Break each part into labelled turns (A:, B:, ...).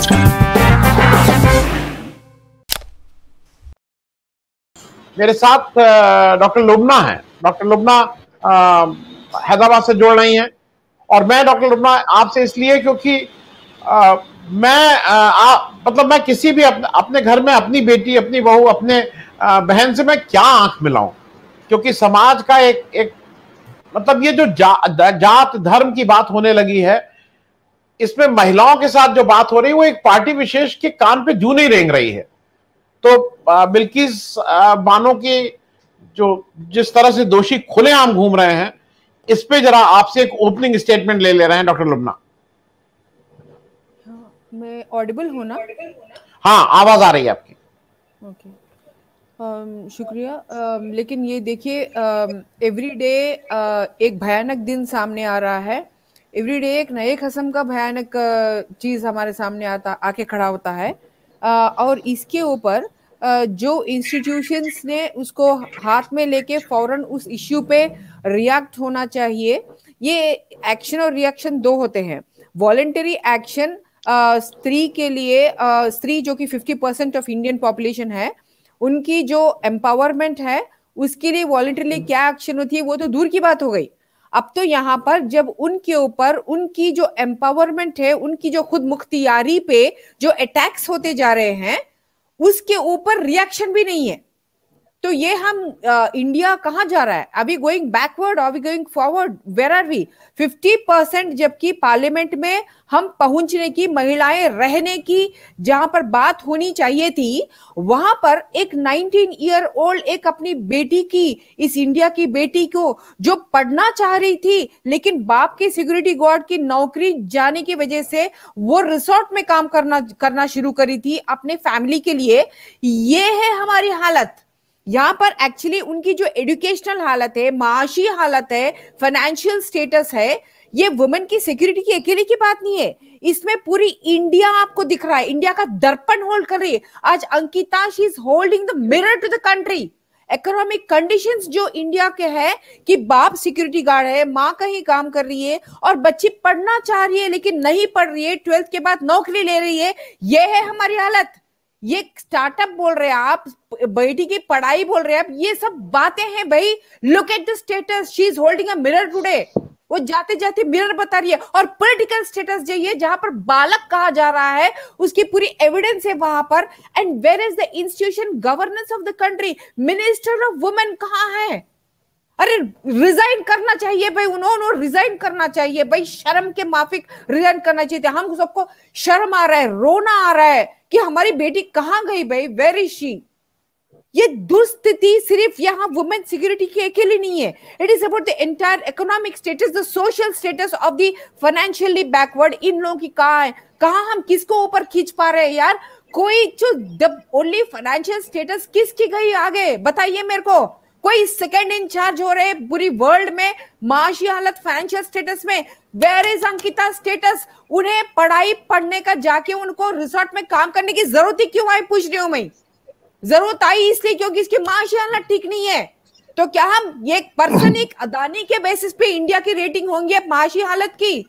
A: नमस्कार।
B: मेरे साथ डॉक्टर लुबना है। डॉक्टर लुबना हैदराबाद से जुड़ रही हैं और मैं डॉक्टर लुबना आपसे इसलिए क्योंकि मैं किसी भी अपने घर में अपनी बेटी, अपनी बहू, अपने बहन से मैं क्या आंख मिलाऊं, क्योंकि समाज का एक मतलब ये जो जात धर्म की बात होने लगी है, इसमें महिलाओं के साथ जो बात हो रही है वो एक पार्टी विशेष के कान पे जू नहीं रेंग रही है। तो बिल्किस बानो की जो जिस तरह से दोषी खुलेआम घूम रहे हैं, इस पे जरा आपसे एक ओपनिंग स्टेटमेंट ले रहे हैं डॉक्टर लुबना।
C: मैं ऑडिबल हूं ना?
B: हाँ, आवाज आ रही है आपकी।
C: ओके, शुक्रिया। लेकिन ये देखिए, एवरी डे एक भयानक दिन सामने आ रहा है। एवरी डे एक नए किस्म का भयानक चीज हमारे सामने आके खड़ा होता है। और इसके ऊपर जो इंस्टीट्यूशंस ने उसको हाथ में लेके फौरन उस इश्यू पे रिएक्ट होना चाहिए। ये एक्शन और रिएक्शन दो होते हैं। वॉलेंटरी एक्शन स्त्री के लिए, स्त्री जो कि 50% ऑफ इंडियन पॉपुलेशन है, उनकी जो एम्पावरमेंट है उसके लिए वॉलेंटरली क्या एक्शन होती है वो तो दूर की बात हो गई। अब तो यहाँ पर जब उनके ऊपर उनकी जो एम्पावरमेंट है, उनकी जो खुद मुख्तियारी पे जो अटैक्स होते जा रहे हैं, उसके ऊपर रिएक्शन भी नहीं है। तो ये हम इंडिया कहाँ जा रहा है? अभी going backward, are we going forward? Where are we? 50% जबकि पार्लियामेंट में हम पहुंचने की, महिलाएं रहने की जहां पर बात होनी चाहिए थी, वहां पर एक 19 ईयर ओल्ड एक अपनी बेटी की, इस इंडिया की बेटी को जो पढ़ना चाह रही थी, लेकिन बाप की सिक्योरिटी गार्ड की नौकरी जाने की वजह से वो रिसोर्ट में काम करना शुरू करी थी अपने फैमिली के लिए। ये है हमारी हालत। यहाँ पर एक्चुअली उनकी जो एजुकेशनल हालत है, माशी हालत है, फाइनेंशियल स्टेटस है, ये वुमेन की सिक्योरिटी की अकेले की बात नहीं है। इसमें पूरी इंडिया आपको दिख रहा है, इंडिया का दर्पण होल्ड कर रही है। आज Ankita, she is holding the mirror to the country. Economic conditions जो इंडिया के है कि बाप सिक्योरिटी गार्ड है, माँ कहीं काम कर रही है और बच्ची पढ़ना चाह रही है लेकिन नहीं पढ़ रही है, 12th के बाद नौकरी ले रही है। ये है हमारी हालत। ये स्टार्टअप बोल रहे हैं आप, बेटी की पढ़ाई बोल रहे हैं आप, ये सब बातें हैं भाई। Look at the status, she is holding a mirror today. वो जाते जाते मिरर बता रही है। और पॉलिटिकल स्टेटस जो ये जहां पर बालक कहा जा रहा है, उसकी पूरी एविडेंस है वहां पर। And where is the institution governance of the country? Minister of women कहाँ है? अरे रिजाइन करना चाहिए भाई, उन्होंने रिजाइन करना चाहिए भाई, शर्म के माफिक रिजाइन करना चाहिए। हम सबको शर्म आ रहा है, रोना आ रहा है कि हमारी बेटी कहां गई भाई, वेयर इज शी? ये दुस्थिति सिर्फ यहाँ वुमेन सिक्योरिटी की अकेली नहीं है। It is about the entire economic status, the social status of the financially backward. इन लोगों की कहाँ है? कहाँ हम किसको ऊपर खींच पा रहे हैं यार? कोई जो द ओनली फाइनेंशियल स्टेटस किसकी गई आगे बताइए मेरे को। कोई सेकंड इंचार्ज हो रहे पूरी वर्ल्ड में माशी हालत, फाइनेंशियल स्टेटस में? Where is Ankita status? उन्हें पढ़ने का जाके उनको रिसोर्ट में काम करने की जरूरत ही क्यों आई, पूछ रही हूं मैं। जरूरत आई इसलिए क्योंकि इसकी माशी हालत ठीक नहीं है। तो क्या हम ये पर्सन एक अदानी के बेसिस पे इंडिया की रेटिंग होंगी अब माशी हालत की?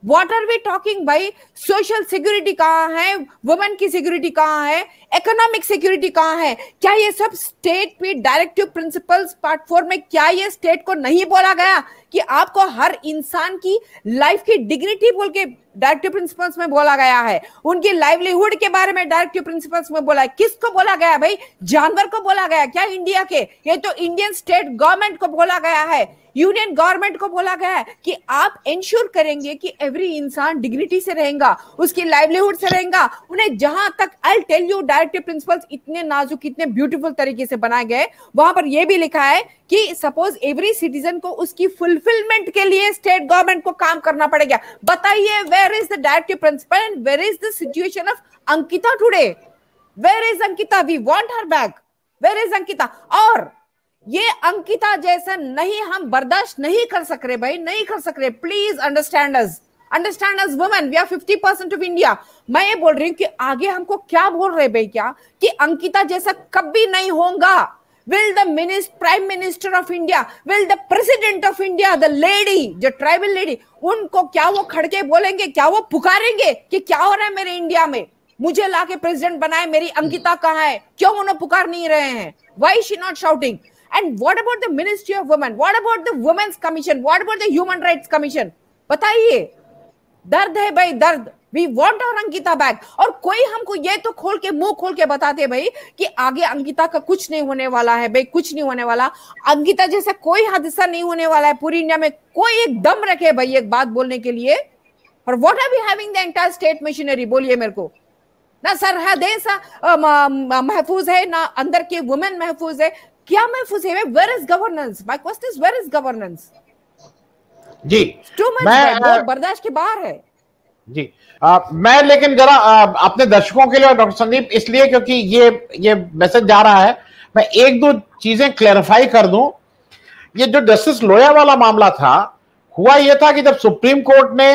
C: व्हाट आर वी टॉकिंग भाई? सोशल सिक्योरिटी कहाँ है? वुमेन की सिक्योरिटी कहाँ है? इकोनॉमिक सिक्योरिटी कहाँ है? क्या ये सब स्टेट पे डायरेक्टिव प्रिंसिपल्स पार्ट 4 में क्या ये स्टेट को नहीं बोला गया कि आपको हर इंसान की लाइफ की डिग्निटी बोल के डायरेक्टिव प्रिंसिपल्स में बोला गया है? उनकी लाइवलीहुड के बारे में डायरेक्टिव प्रिंसिपल्स में बोला है। किसको बोला गया भाई? जानवर को बोला गया क्या इंडिया के? ये तो इंडियन स्टेट गवर्नमेंट को बोला गया है, यूनियन गवर्नमेंट को बोला गया है कि आप इंश्योर करेंगे कि एवरी इंसान डिग्निटी से रहेगा, उसकी लाइवलीहुड से रहेगा। उन्हें जहां तक I tell you directive principles इतने नाजुक, इतने ब्यूटीफुल तरीके से बनाए गए, वहां पर यह भी लिखा है कि सपोज एवरी सिटीजन को उसकी फुलफिलमेंट के लिए स्टेट गवर्नमेंट को काम करना पड़ेगा। बताइए where is the directive principle and where is the situation of Ankita today? Where is Ankita? We want her back. Where is Ankita? और ये अंकिता जैसा नहीं हम बर्दाश्त नहीं कर सक रहे भाई, नहीं कर सक रहे। Please understand us women, we are 50% of India. मैं ये बोल रही हूँ कि आगे हमको क्या बोल रहे भाई, क्या कि अंकिता जैसा कभी नहीं होगा। will the prime minister of India, will the president of India, the lady, जो ट्राइबल लेडी, उनको क्या वो खड़के बोलेंगे, क्या वो पुकारेंगे कि क्या हो रहा है मेरे इंडिया में, मुझे लाके प्रेसिडेंट बनाए, मेरी अंकिता कहाँ है, क्यों उन्हें पुकार नहीं रहे हैं? Why is she not shouting? And what about the Ministry of Women? What about the Women's Commission? What about the Human Rights Commission? बताइए, दर्द है भाई, दर्द। We want our Ankita back। और कोई हमको ये तो खोल के मुंह खोल के बताते भाई कि आगे अंकिता का कुछ नहीं होने वाला है भाई, कुछ नहीं होने वाला, अंकिता जैसा कोई हादसा नहीं होने वाला है पूरी इंडिया में। कोई एक दम रखे भाई एक बात बोलने के लिए। और what are we having the entire state machinery? बोलिए मेरे को, ना सरहदें महफूज है, ना अंदर के वुमेन महफूज है, क्या महफूज है? Where is governance? My question is, where is governance?
B: जी,
C: मैं बर्दाश्त के बाहर है
B: जी। मैं लेकिन जरा अपने दर्शकों के लिए और डॉक्टर संदीप इसलिए क्योंकि ये मैसेज जा रहा है, मैं एक दो चीजें क्लैरिफाई कर दूं। ये जो जस्टिस लोया वाला मामला था, हुआ ये था कि जब सुप्रीम कोर्ट ने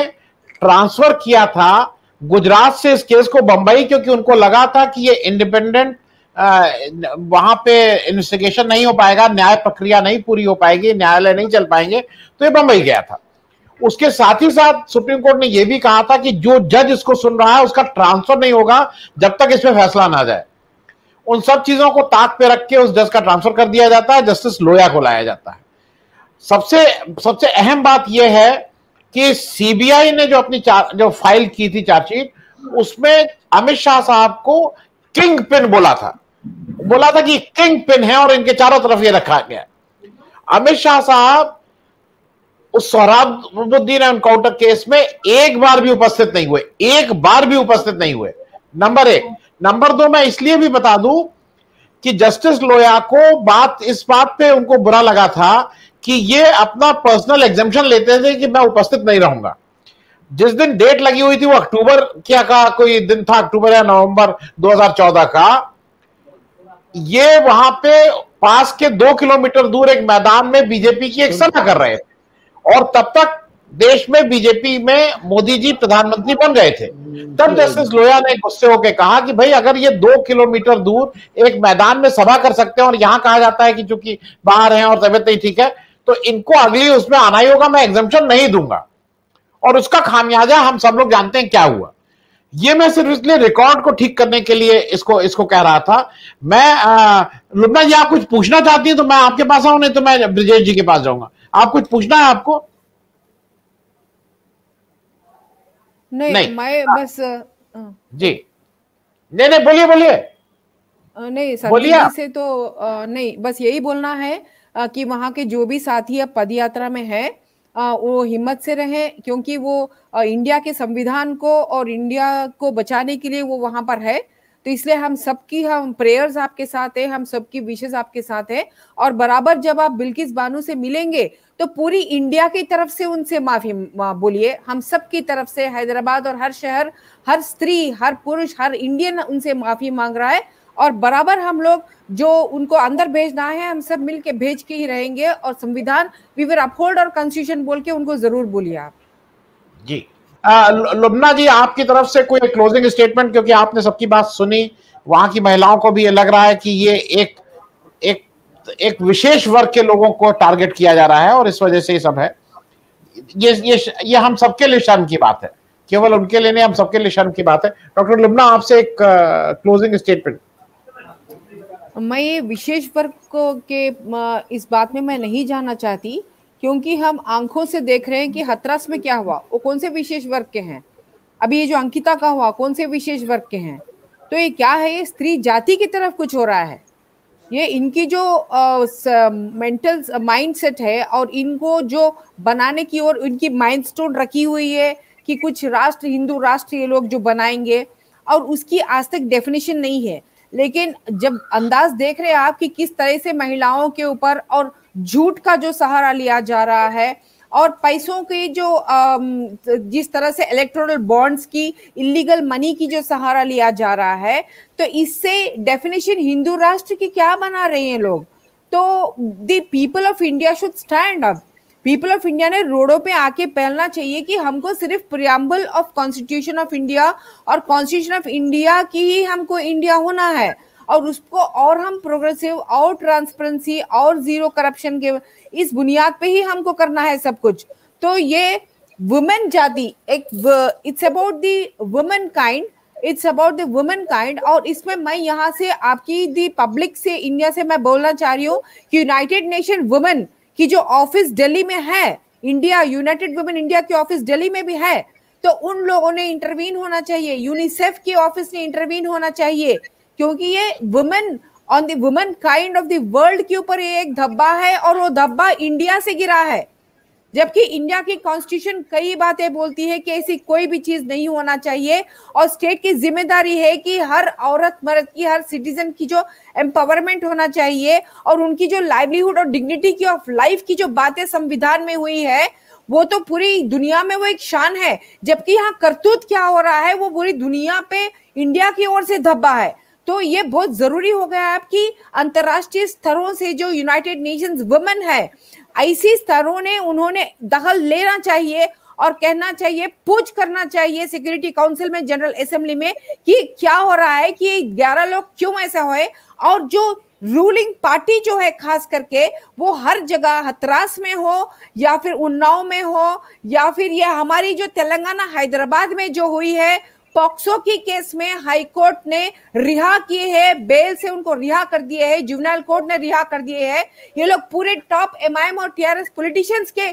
B: ट्रांसफर किया था गुजरात से इस केस को बंबई, क्योंकि उनको लगा था कि ये इंडिपेंडेंट वहां पे इन्वेस्टिगेशन नहीं हो पाएगा, न्याय प्रक्रिया नहीं पूरी हो पाएगी, न्यायालय नहीं चल पाएंगे, तो ये बंबई गया था। उसके साथ ही साथ सुप्रीम कोर्ट ने यह भी कहा था कि जो जज इसको सुन रहा है उसका ट्रांसफर नहीं होगा जब तक इसमें फैसला ना जाए। उन सब चीजों को ताक पे रख के उस जज का ट्रांसफर कर दिया जाता है, जस्टिस लोया को लाया जाता है। सबसे अहम बात यह है कि सीबीआई ने जो अपनी जो फाइल की थी चार्जशीट, उसमें अमित शाह साहब को किंग पिन बोला था कि किंग पिन है और इनके चारों तरफ ये रखा गया। अमित शाह साहब उस सोहराबुद्दीन एनकाउंटर केस में एक बार भी उपस्थित नहीं हुए, नंबर एक। नंबर दो, मैं इसलिए भी बता दूं कि जस्टिस लोया को इस बात पे उनको बुरा लगा था कि ये अपना पर्सनल एग्जेम्पशन लेते थे कि मैं उपस्थित नहीं रहूंगा। जिस दिन डेट लगी हुई थी वो अक्टूबर क्या का कोई दिन था, अक्टूबर या नवंबर 2014 का। ये वहां पे पास के 2 किलोमीटर दूर एक मैदान में बीजेपी की एक सभा कर रहे थे, और तब तक देश में बीजेपी में मोदी जी प्रधानमंत्री बन गए थे। तब जस्टिस लोया ने गुस्से होकर कहा कि भाई अगर ये 2 किलोमीटर दूर एक मैदान में सभा कर सकते हैं और यहां कहा जाता है कि चूंकि बाहर हैं और तबियत नहीं ठीक है, तो इनको अगली उसमें आना ही होगा, मैं एग्जम्पशन नहीं दूंगा। और उसका खामियाजा हम सब लोग जानते हैं क्या हुआ। ये मैं सिर्फ इसलिए रिकॉर्ड को ठीक करने के लिए इसको कह रहा था। मैं लुबना जी, आप कुछ पूछना चाहती हैं तो मैं आपके पास आऊं, नहीं तो मैं ब्रिजेश जी के पास जाऊंगा। आप कुछ पूछना है आपको?
C: नहीं, मैं बस
B: जी नहीं बोलिए
C: नहीं संदीप से तो नहीं, बस यही बोलना है कि वहां के जो भी साथी अब पद यात्रा में है वो हिम्मत से रहें, क्योंकि वो इंडिया के संविधान को और इंडिया को बचाने के लिए वो वहां पर है। तो इसलिए हम प्रेयर्स आपके साथ है, हम सबकी विशेष आपके साथ है। और बराबर जब आप बिल्किस बानो से मिलेंगे तो पूरी इंडिया की तरफ से उनसे माफी बोलिए, हम सब की तरफ से, हैदराबाद और हर शहर, हर स्त्री, हर पुरुष, हर इंडियन उनसे माफी मांग रहा है। और बराबर हम लोग जो उनको अंदर भेजना है हम सब मिलके भेज के ही रहेंगे। और संविधान वी विल अपहोल्ड और कॉन्स्टिट्यूशन बोल के उनको जरूर बोलिए आप। जी
B: लुबना जी, आपकी तरफ से कोई क्लोजिंग स्टेटमेंट, क्योंकि आपने सबकी बात सुनी, वहां की महिलाओं को भी ये लग रहा है कि ये एक विशेष वर्ग के लोगों को टारगेट किया जा रहा है और इस वजह से ये सब है। ये हम सबके लिए शर्म की बात है, केवल उनके लिए नहीं, हम सबके लिए शर्म की बात है। डॉक्टर लुबना, आपसे एक क्लोजिंग स्टेटमेंट।
C: मैं ये विशेष वर्ग को के इस बात में मैं नहीं जाना चाहती, क्योंकि हम आंखों से देख रहे हैं कि हथरस में क्या हुआ, वो कौन से विशेष वर्ग के हैं। अभी ये जो अंकिता का हुआ कौन से विशेष वर्ग के हैं। तो ये क्या है, ये स्त्री जाति की तरफ कुछ हो रहा है। ये इनकी जो मेंटल माइंडसेट है और इनको जो बनाने की और इनकी माइंडस्टोन रखी हुई है कि कुछ राष्ट्र, हिंदू राष्ट्र ये लोग जो बनाएंगे, और उसकी आज तक डेफिनेशन नहीं है। लेकिन जब अंदाज देख रहे हैं आप कि किस तरह से महिलाओं के ऊपर और झूठ का जो सहारा लिया जा रहा है, और पैसों की जो जिस तरह से इलेक्टोरल बॉन्ड्स की, इलीगल मनी की जो सहारा लिया जा रहा है, तो इससे डेफिनेशन हिंदू राष्ट्र की क्या बना रहे हैं लोग। तो the people of India should stand up. People of India ने रोडों पे आके पहलना चाहिए कि हमको सिर्फ preamble of constitution of India और कॉन्स्टिट्यूशन ऑफ इंडिया की ही हमको इंडिया होना है। और उसको और हम प्रोग्रेसिव और ट्रांसपेरेंसी और जीरो करप्शन के इस बुनियाद पे ही हमको करना है सब कुछ। तो ये वुमेन जाति एक it's about the women kind, it's about the women kind. और इसमें मैं यहाँ से आपकी दी पब्लिक से इंडिया से मैं बोलना चाह रही हूँ कि यूनाइटेड नेशन वुमेन की जो ऑफिस दिल्ली में है, इंडिया यूनाइटेड वुमेन इंडिया की ऑफिस दिल्ली में भी है, तो उन लोगों ने इंटरवीन होना चाहिए, यूनिसेफ की ऑफिस ने इंटरवीन होना चाहिए, क्योंकि ये women on the women kind of the world के ऊपर ये एक धब्बा है और वो धब्बा इंडिया से गिरा है। जबकि इंडिया की कॉन्स्टिट्यूशन कई बातें बोलती है कि ऐसी कोई भी चीज नहीं होना चाहिए और स्टेट की जिम्मेदारी है कि हर औरत मर्द की, हर सिटीजन की जो एम्पावरमेंट होना चाहिए और उनकी जो लाइवलीहुड और डिग्निटी की ऑफ लाइफ की जो बातें संविधान में हुई है वो तो पूरी दुनिया में वो एक शान है। जबकि यहाँ करतूत क्या हो रहा है वो पूरी दुनिया पे इंडिया की ओर से धब्बा है। तो ये बहुत जरूरी हो गया है कि अंतरराष्ट्रीय स्तरों से जो यूनाइटेड नेशंस वुमेन है ऐसी स्तरों ने उन्होंने दखल लेना चाहिए और कहना चाहिए, पूछ करना चाहिए सिक्योरिटी काउंसिल में, जनरल असेंबली में कि क्या हो रहा है कि 11 लोग क्यों ऐसा हुए। और जो रूलिंग पार्टी जो है खास करके वो हर जगह हथरास में हो या फिर उन्नाव में हो या फिर ये हमारी जो तेलंगाना हैदराबाद में जो हुई है पॉक्सो की केस में हाई कोर्ट ने रिहा किए हैं, बेल से उनको रिहा कर दिए हैं, जुवेनाइल कोर्ट ने रिहा कर दिए हैं। ये लोग पूरे टॉप एमआईएम और टीआरएस पॉलिटिशियंस के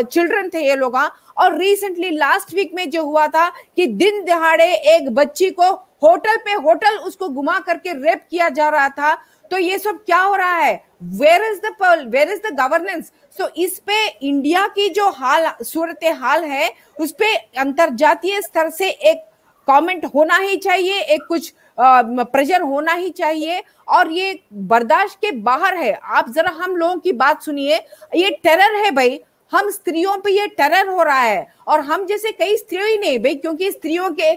C: चिल्ड्रन थे ये लोग। और रिसेंटली लास्ट वीक में जो हुआ था कि दिन दहाड़े एक बच्ची को होटल पे होटल उसको घुमा करके रेप किया जा रहा था। तो ये सब क्या हो रहा है? Where is the governance? So इस पे इंडिया की जो हाल सूरत हाल है उस पे अंतरजातीय स्तर से एक कमेंट होना ही चाहिए, एक कुछ प्रेशर होना ही चाहिए। और ये बर्दाश्त के बाहर है। आप जरा हम लोगों की बात सुनिए, ये टेरर है भाई, हम स्त्रियों पे ये टेरर हो रहा है। और हम जैसे कई स्त्रियों ही नहीं भाई, क्योंकि स्त्रियों के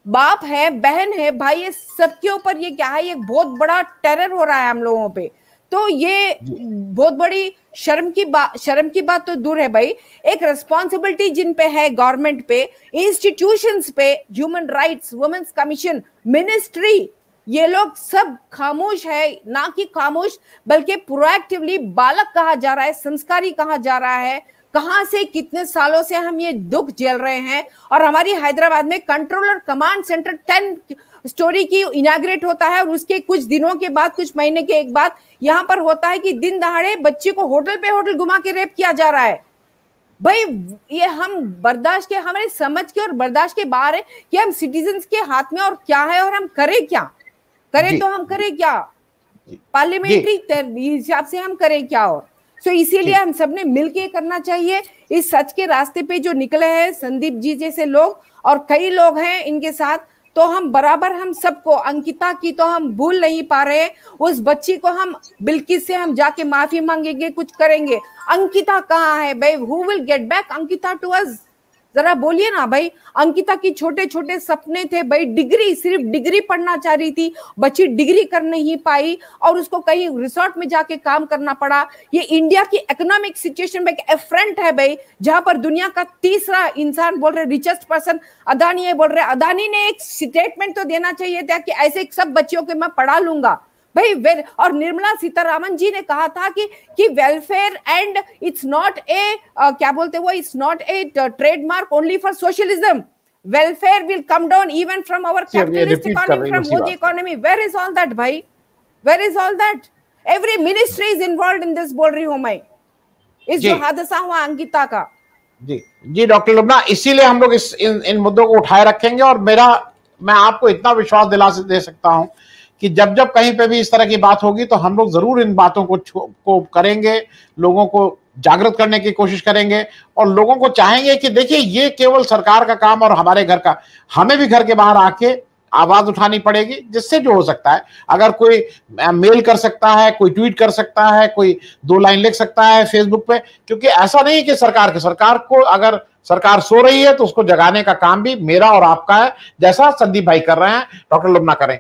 C: बाप है, बहन है, भाई, ये सबके ऊपर ये क्या है, ये बहुत बड़ा टेरर हो रहा है हम लोगों पे। तो ये बहुत बड़ी शर्म की बात तो दूर है भाई, एक रिस्पॉन्सिबिलिटी जिन पे है गवर्नमेंट पे, इंस्टीट्यूशंस पे, human rights, women's commission, ministry, ये लोग सब खामोश है। ना कि खामोश बल्कि प्रोएक्टिवली बालक कहा जा रहा है, संस्कारी कहा जा रहा है। कहां से कितने सालों से हम ये दुख झेल रहे हैं। और हमारी हैदराबाद में कंट्रोलर कमांड सेंटर 10 स्टोरी की इनाग्रेट होता है और उसके कुछ दिनों के बाद, कुछ महीने के एक बाद यहाँ पर होता है कि दिन दहाड़े बच्चे को होटल पे होटल घुमा के रेप किया जा रहा है। भाई ये हम बर्दाश्त के, हमारे समझ के और बर्दाश्त के बाहर है कि हम सिटीजन्स के हाथ में और क्या है और हम करें क्या, करें तो हम करें क्या, पार्लियामेंट्री हिसाब से हम करें क्या। और सो इसीलिए हम सबने मिलके करना चाहिए। इस सच के रास्ते पे जो निकले हैं संदीप जी जैसे लोग और कई लोग हैं इनके साथ, तो हम बराबर हम सबको, अंकिता की तो हम भूल नहीं पा रहे। उस बच्ची को हम बिल्किस से हम जाके माफी मांगेंगे, कुछ करेंगे। अंकिता कहाँ है भाई? Who will get back Ankita to us? जरा बोलिए ना भाई। अंकिता की छोटे छोटे सपने थे भाई, डिग्री, सिर्फ डिग्री पढ़ना चाह रही थी, बच्ची डिग्री कर नहीं पाई और उसको कहीं रिसोर्ट में जाके काम करना पड़ा। ये इंडिया की इकोनॉमिक सिचुएशन में एक एफ्रंट है भाई, जहां पर दुनिया का तीसरा इंसान बोल रहे रिचेस्ट पर्सन अदानी है, बोल रहे अदानी ने एक स्टेटमेंट तो देना चाहिए था कि ऐसे सब बच्चियों को मैं पढ़ा लूंगा भाई। और निर्मला सीतारामन जी ने कहा था कि welfare and it's not a क्या बोलते वो, it's not a trademark only for socialism. Welfare will come down even from our capitalist economy, from Modi economy. Where is all that भाई? Where is all that? Every ministry is involve in this, बोल रही हूं मैं, इस जो हादसा हुआ अंकिता का।
B: जी डॉक्टर लुबना, इसीलिए हम लोग इन मुद्दों को उठाए रखेंगे। और मैं आपको इतना विश्वास दिला दे सकता हूं कि जब जब कहीं पे भी इस तरह की बात होगी तो हम लोग जरूर इन बातों को करेंगे, लोगों को जागृत करने की कोशिश करेंगे और लोगों को चाहेंगे कि देखिए ये केवल सरकार का काम और हमारे घर का, हमें भी घर के बाहर आके आवाज उठानी पड़ेगी। जिससे जो हो सकता है, अगर कोई मेल कर सकता है, कोई ट्वीट कर सकता है, कोई 2 लाइन लिख सकता है फेसबुक पे, क्योंकि ऐसा नहीं कि सरकार को, अगर सरकार सो रही है तो उसको जगाने का काम भी मेरा और आपका है, जैसा संदीप भाई कर रहे हैं, डॉक्टर लुबना करें।